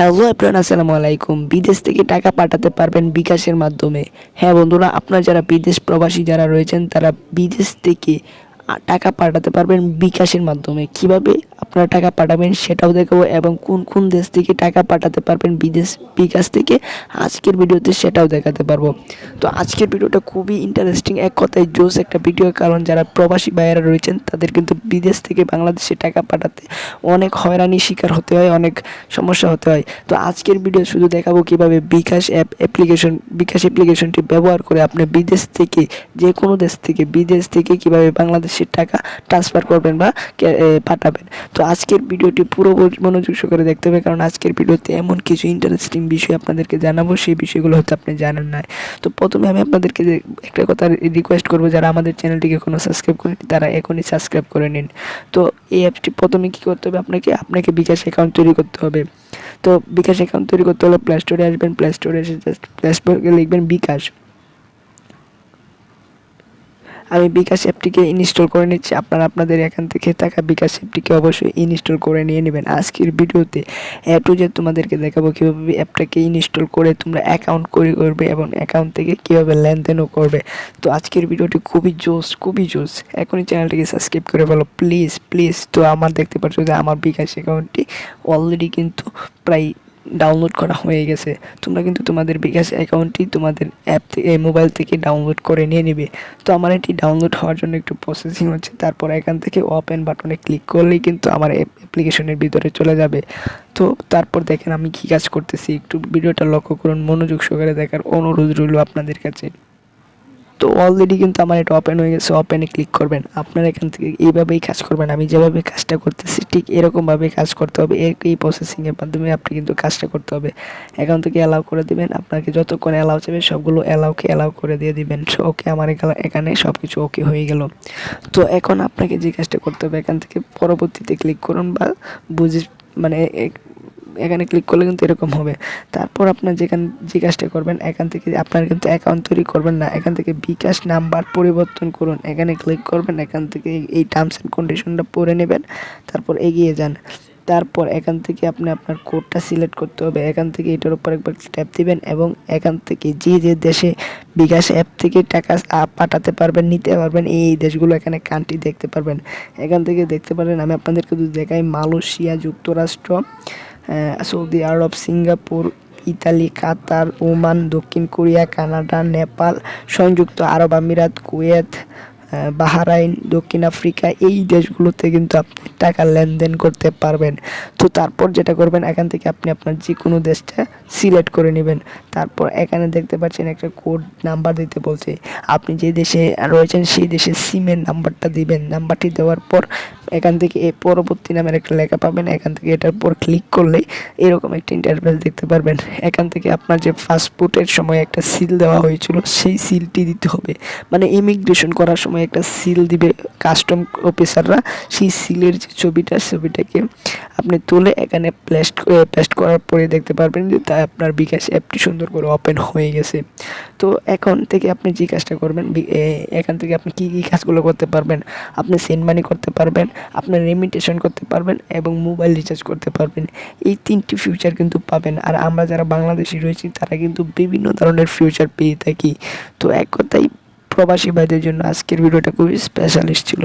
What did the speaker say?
Hello everyone, আসসালামু আলাইকুম। বিদেশ থেকে টাকা পাঠাতে পারবেন বিকাশের মাধ্যমে। হ্যাঁ বন্ধুরা, আপনারা যারা বিদেশ প্রবাসী যারা রয়েছেন তারা বিদেশ থেকে টাকা পাঠাতে পারবেন বিকাশের মাধ্যমে। কিভাবে আপনারা টাকা পাঠাবেন সেটাও দেখাবো, এবং কোন কোন দেশ থেকে টাকা পাঠাতে পারবেন বিকাশ থেকে আজকের ভিডিওতে সেটাও দেখাতে পারবো। তো আজকের ভিডিওটা খুবই ইন্টারেস্টিং, এক কথায় জোস একটা ভিডিও। কারণ যারা প্রবাসী ভাইয়েরা রয়েছেন তাদের কিন্তু বিদেশ থেকে বাংলাদেশে টাকা পাঠাতে অনেক হয়রানির শিকার হতে হয়, অনেক সমস্যা হতে হয়। তো আজকের ভিডিও শুধু দেখাবো কিভাবে বিকাশ অ্যাপ্লিকেশনটি ব্যবহার করে আপনি বিদেশ থেকে, যে কোনো দেশ থেকে, বিদেশ থেকে কিভাবে বাংলাদেশের টাকা ট্রান্সফার করবেন বা পাঠাবেন। তো আজকের ভিডিওটি পুরো মনোযোগ সহকারে দেখতে হবে, কারণ আজকের ভিডিওতে এমন কিছু ইন্টারেস্টিং বিষয় আপনাদেরকে জানাবো, সেই বিষয়গুলো হয়তো আপনি জানেন না। তো প্রথমে আমি আপনাদেরকে একটা কথা রিকোয়েস্ট করবো, যারা আমাদের চ্যানেলটিকে কোনো সাবস্ক্রাইব করেন তারা এখনই সাবস্ক্রাইব করে নিন। তো এই অ্যাপটি প্রথমে কী করতে হবে, আপনাকে বিকাশ অ্যাকাউন্ট তৈরি করতে হবে। তো বিকাশ অ্যাকাউন্ট তৈরি করতে হলে প্লে স্টোরে আসবেন। প্লে স্টোরে এসে জাস্ট প্লে স্টোরে লিখবেন বিকাশ। আমি বিকাশ অ্যাপটিকে ইনস্টল করে নিচ্ছি। আপনারা আপনাদের এখান থেকে থাকা বিকাশ অ্যাপটিকে অবশ্যই ইনস্টল করে নিয়ে নেবেন। আজকের ভিডিওতে তোমাদেরকে দেখাবো কীভাবে অ্যাপটাকে ইনস্টল করে তোমরা অ্যাকাউন্ট করবে এবং অ্যাকাউন্ট থেকে কীভাবে লেনদেনও করবে। তো আজকের ভিডিওটি খুবই জোস। এখনই চ্যানেলটিকে সাবস্ক্রাইব করে ফেলো প্লিজ। তো আমার দেখতে পাচ্ছ যে আমার বিকাশ অ্যাকাউন্টটি অলরেডি কিন্তু প্রায় ডাউনলোড করা হয়ে গেছে। তোমরা কিন্তু তোমাদের বিকাশ অ্যাকাউন্টটি তোমাদের অ্যাপ থেকে, মোবাইল থেকে ডাউনলোড করে নিয়ে নেবে। তো আমার এটি ডাউনলোড হওয়ার জন্য একটু প্রসেসিং হচ্ছে। তারপর এখান থেকে ওপেন বাটনে ক্লিক করলেই কিন্তু আমার অ্যাপ্লিকেশনের ভিতরে চলে যাবে। তো তারপর দেখেন আমি কী কাজ করতেছি, একটু ভিডিওটা লক্ষ্য করুন, মনোযোগ সহকারে দেখার অনুরোধ রইল আপনাদের কাছে। তো অলরেডি কিন্তু আমার এটা ওপেন হয়ে গেছে। ওপেনে ক্লিক করবেন। আপনারা এখান থেকে এইভাবেই কাজ করবেন। আমি যেভাবে কাজটা করতেছি ঠিক এরকমভাবে কাজ করতে হবে। এই প্রসেসিংয়ের মাধ্যমে আপনি কিন্তু কাজটা করতে হবে। এখান থেকে অ্যালাউ করে দিবেন। আপনাকে যতক্ষণ অ্যালাউ চাইবে সবগুলো অ্যালাউ করে দিয়ে দিবেন। ওকে, আমার এখানে সব কিছু ওকে হয়ে গেল। তো এখন আপনাকে যে কাজটা করতে হবে, এখান থেকে পরবর্তীতে ক্লিক করুন বা মানে এখানে ক্লিক করলে কিন্তু এরকম হবে। তারপর আপনার যে কাজটা করবেন, এখান থেকে আপনার কিন্তু অ্যাকাউন্ট তৈরি করবেন না, এখান থেকে বিকাশ নাম্বার পরিবর্তন করুন। এখানে ক্লিক করবেন, এখান থেকে এই টার্মস অ্যান্ড কন্ডিশনটা পড়ে নেবেন, তারপর এগিয়ে যান। তারপর এখান থেকে আপনি আপনার কোডটা সিলেক্ট করতে হবে। এখান থেকে এটার উপর একবার ট্যাপ দিবেন এবং এখান থেকে যে দেশে বিকাশ অ্যাপ থেকে টাকা পাঠাতে পারবেন, নিতে পারবেন, এই দেশগুলো এখানে কান্ট্রি দেখতে পারবেন। এখান থেকে দেখতে পারেন, আমি আপনাদেরকে যদি দেখাই, মালয়েশিয়া, যুক্তরাষ্ট্র, সৌদি আরব, সিঙ্গাপুর, ইতালি, কাতার, ওমান, দক্ষিণ কোরিয়া, কানাডা, নেপাল, সংযুক্ত আরব আমিরাত, কুয়েত, বাহরাইন, দক্ষিণ আফ্রিকা, এই দেশগুলোতে কিন্তু আপনি টাকা লেনদেন করতে পারবেন। তো তারপর যেটা করবেন, এখান থেকে আপনি আপনার যে কোনো দেশটা সিলেক্ট করে নেবেন। তারপর এখানে দেখতে পাচ্ছেন একটা কোড নাম্বার দিতে বলছে। আপনি যে দেশে রয়েছেন সেই দেশের সিমের নাম্বারটা দিবেন। নাম্বারটি দেওয়ার পর এখান থেকে এই পরবর্তী নামের একটা লেখা পাবেন। এখান থেকে এটার পর ক্লিক করলেই এরকম একটা ইন্টারফেস দেখতে পারবেন। এখান থেকে আপনার যে পাসপোর্টের সময় একটা সিল দেওয়া হয়েছিল সেই সিলটি দিতে হবে। মানে ইমিগ্রেশন করার সময় একটা সিল দিবে কাস্টম অফিসাররা, সেই সিলের যে ছবিটাকে আপনি তুলে এখানে পেস্ট করার পরে দেখতে পারবেন যে তা আপনার বিকাশ অ্যাপটি সুন্দর করে ওপেন হয়ে গেছে। তো এখন থেকে আপনি যে কাজটা করবেন, এখান থেকে আপনি কী কাজগুলো করতে পারবেন, আপনি সেন্ড মানি করতে পারবেন, আপনার রেমিটেশন করতে পারবেন এবং মোবাইল রিচার্জ করতে পারবেন। এই 3টি ফিউচার কিন্তু পাবেন। আর আমরা যারা বাংলাদেশি রয়েছি তারা কিন্তু বিভিন্ন ধরনের ফিউচার পেয়ে থাকি। তো এক কথাই প্রবাসী ভাইদের জন্য আজকের ভিডিওটা খুবই স্পেশালিস্ট ছিল।